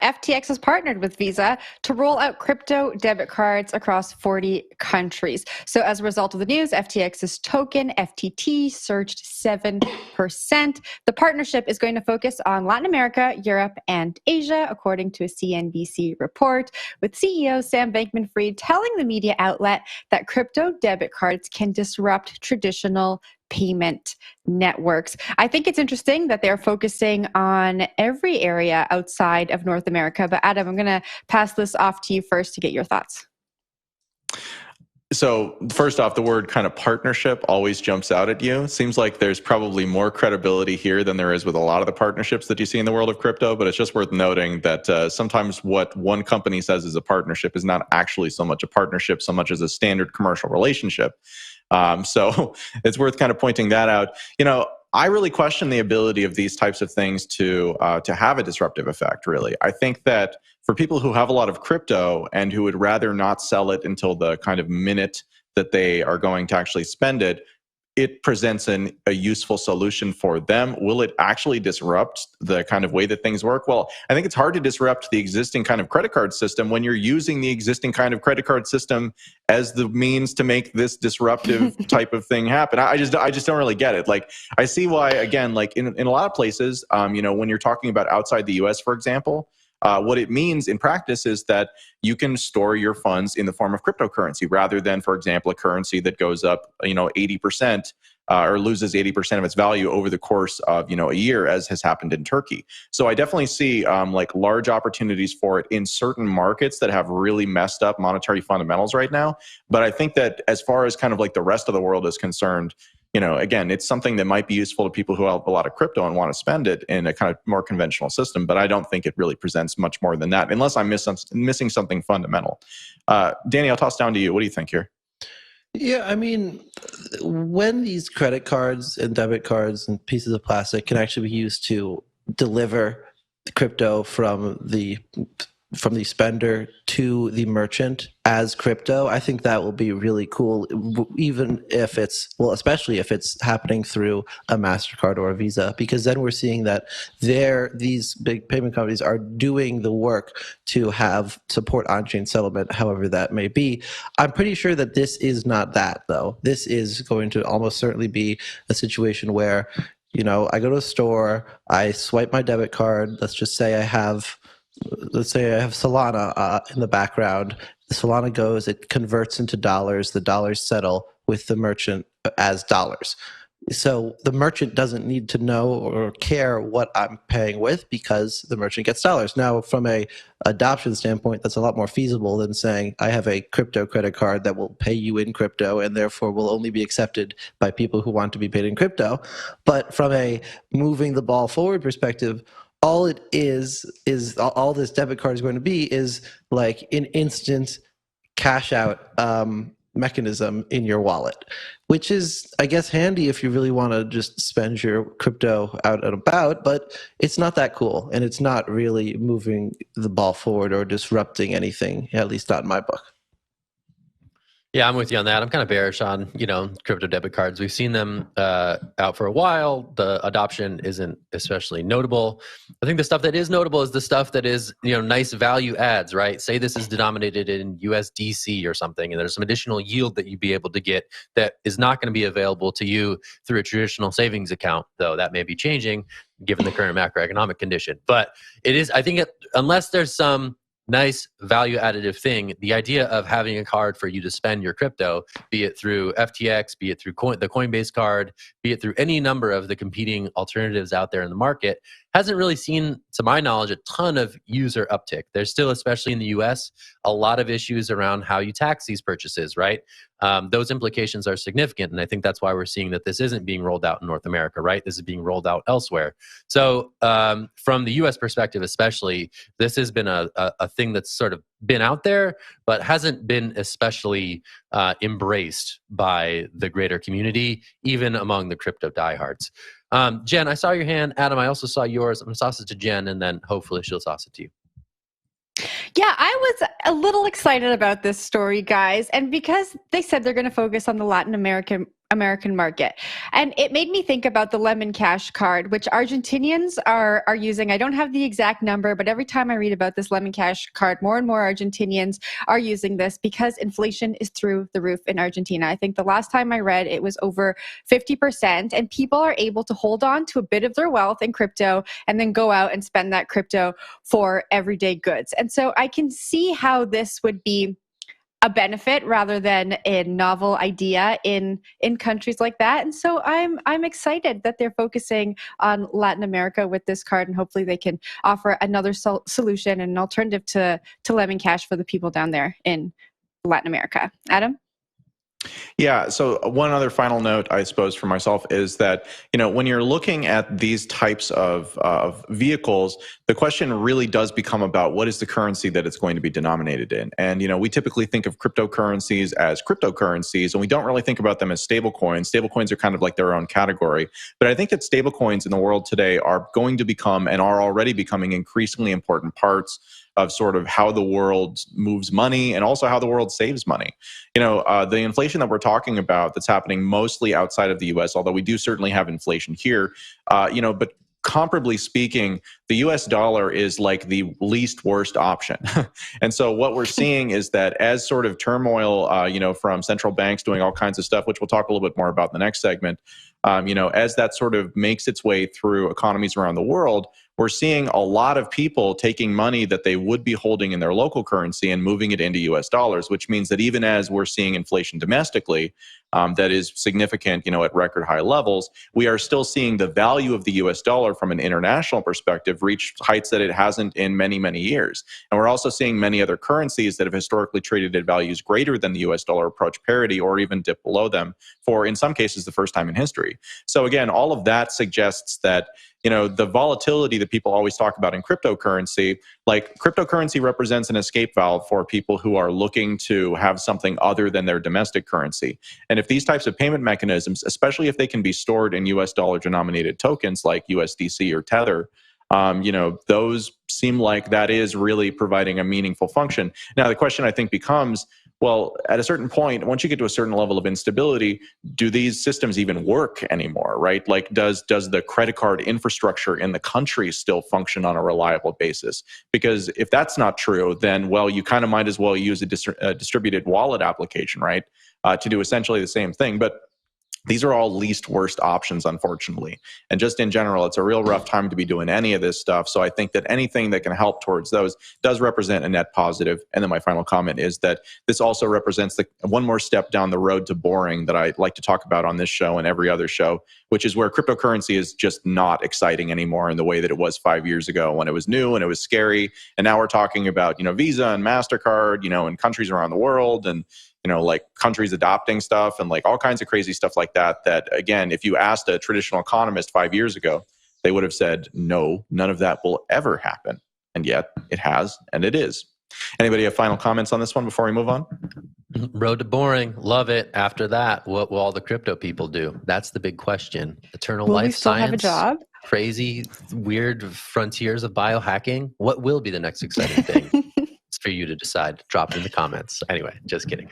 FTX has partnered with Visa to roll out crypto debit cards across 40 countries. So as a result of the news, FTX's token, FTT, surged 7%. The partnership is going to focus on Latin America, Europe, and Asia, according to a CNBC report, with CEO Sam Bankman-Fried telling the media outlet that crypto debit cards can disrupt traditional payment networks. I think it's interesting that they're focusing on every area outside of North America. But Adam, I'm going to pass this off to you first to get your thoughts. So first off, the word kind of partnership always jumps out at you. It seems like there's probably more credibility here than there is with a lot of the partnerships that you see in the world of crypto, but it's just worth noting that sometimes what one company says is a partnership is not actually so much a partnership, so much as a standard commercial relationship. So it's worth kind of pointing that out. I really question the ability of these types of things to have a disruptive effect, really. I think that for people who have a lot of crypto and who would rather not sell it until the kind of minute that they are going to actually spend it, it presents a useful solution for them. Will it actually disrupt the kind of way that things work? Well, I think it's hard to disrupt the existing kind of credit card system when you're using the existing kind of credit card system as the means to make this disruptive type of thing happen. I just don't really get it. Like, I see why, again, like in a lot of places, when you're talking about outside the US, for example, what it means in practice is that you can store your funds in the form of cryptocurrency rather than, for example, a currency that goes up, 80% or loses 80% of its value over the course of, a year, as has happened in Turkey. So I definitely see like large opportunities for it in certain markets that have really messed up monetary fundamentals right now. But I think that as far as kind of like the rest of the world is concerned, again, it's something that might be useful to people who have a lot of crypto and want to spend it in a kind of more conventional system. But I don't think it really presents much more than that, unless I'm missing something fundamental. Danny, I'll toss down to you. What do you think here? Yeah, I mean, when these credit cards and debit cards and pieces of plastic can actually be used to deliver the crypto from the spender to the merchant as crypto, I think that will be really cool, even if especially if it's happening through a MasterCard or a Visa, because then we're seeing that these big payment companies are doing the work to have support on-chain settlement, however that may be. I'm pretty sure that this is not that, though. This is going to almost certainly be a situation where, I go to a store, I swipe my debit card, let's say I have Solana in the background. The Solana goes, it converts into dollars. The dollars settle with the merchant as dollars. So the merchant doesn't need to know or care what I'm paying with because the merchant gets dollars. Now, from a adoption standpoint, that's a lot more feasible than saying I have a crypto credit card that will pay you in crypto and therefore will only be accepted by people who want to be paid in crypto. But from a moving the ball forward perspective, all it is all this debit card is going to be is like an instant cash out mechanism in your wallet, which is, I guess, handy if you really want to just spend your crypto out and about, but it's not that cool, and it's not really moving the ball forward or disrupting anything, at least not in my book. Yeah, I'm with you on that. I'm kind of bearish on, crypto debit cards. We've seen them out for a while. The adoption isn't especially notable. I think the stuff that is notable is the stuff that is, nice value adds, right? Say this is denominated in USDC or something, and there's some additional yield that you'd be able to get that is not going to be available to you through a traditional savings account, though that may be changing given the current macroeconomic condition. But it is, I think, unless there's some nice value additive thing, the idea of having a card for you to spend your crypto, be it through FTX, be it through the Coinbase card, be it through any number of the competing alternatives out there in the market, hasn't really seen, to my knowledge, a ton of user uptick. There's still, especially in the US, a lot of issues around how you tax these purchases, right? Those implications are significant, and I think that's why we're seeing that this isn't being rolled out in North America, right? This is being rolled out elsewhere. So from the US perspective especially, this has been a thing that's sort of been out there, but hasn't been especially embraced by the greater community, even among the crypto diehards. Jen, I saw your hand. Adam, I also saw yours. I'm going to toss it to Jen, and then hopefully she'll toss it to you. Yeah, I was a little excited about this story, guys. And because they said they're going to focus on the Latin American American market. And it made me think about the Lemon Cash card, which Argentinians are using. I don't have the exact number, but every time I read about this Lemon Cash card, more and more Argentinians are using this because inflation is through the roof in Argentina. I think the last time I read it was over 50%, and people are able to hold on to a bit of their wealth in crypto and then go out and spend that crypto for everyday goods. And so I can see how this would be a benefit rather than a novel idea in countries like that. And so I'm excited that they're focusing on Latin America with this card, and hopefully they can offer another solution and an alternative to Lemon Cash for the people down there in Latin America. Adam? Yeah. So one other final note, I suppose, for myself is that, when you're looking at these types of vehicles, the question really does become about what is the currency that it's going to be denominated in. And, we typically think of cryptocurrencies as cryptocurrencies, and we don't really think about them as stablecoins. Stablecoins are kind of like their own category. But I think that stablecoins in the world today are going to become and are already becoming increasingly important parts of sort of how the world moves money and also how the world saves money. The inflation that we're talking about that's happening mostly outside of the US, although we do certainly have inflation here, but comparably speaking, the US dollar is like the least worst option. And so what we're seeing is that as sort of turmoil, from central banks doing all kinds of stuff, which we'll talk a little bit more about in the next segment, as that sort of makes its way through economies around the world, we're seeing a lot of people taking money that they would be holding in their local currency and moving it into US dollars, which means that even as we're seeing inflation domestically, that is significant, at record high levels, we are still seeing the value of the US dollar from an international perspective reach heights that it hasn't in many, many years. And we're also seeing many other currencies that have historically traded at values greater than the US dollar approach parity or even dip below them for, in some cases, the first time in history. So again, all of that suggests that the volatility that people always talk about in cryptocurrency, like cryptocurrency represents an escape valve for people who are looking to have something other than their domestic currency. And if these types of payment mechanisms, especially if they can be stored in US dollar denominated tokens like USDC or Tether, those seem like that is really providing a meaningful function. Now, the question I think becomes, well, at a certain point, once you get to a certain level of instability, do these systems even work anymore, right? Like, does the credit card infrastructure in the country still function on a reliable basis? Because if that's not true, then, well, you kind of might as well use a distributed wallet application, right, to do essentially the same thing. But these are all least worst options, unfortunately. And just in general, it's a real rough time to be doing any of this stuff. So I think that anything that can help towards those does represent a net positive. And then my final comment is that this also represents one more step down the road to boring that I like to talk about on this show and every other show, which is where cryptocurrency is just not exciting anymore in the way that it was 5 years ago when it was new and it was scary. And now we're talking about, Visa and MasterCard, in countries around the world, and like countries adopting stuff and like all kinds of crazy stuff like that, that again, if you asked a traditional economist 5 years ago, they would have said, no, none of that will ever happen. And yet it has, and it is. Anybody have final comments on this one before we move on? Road to boring. Love it. After that, what will all the crypto people do? That's the big question. Eternal Will life we still science, have a job? crazy, weird frontiers of biohacking. What will be the next exciting thing? It's for you to decide. Drop it in the comments. Anyway, just kidding.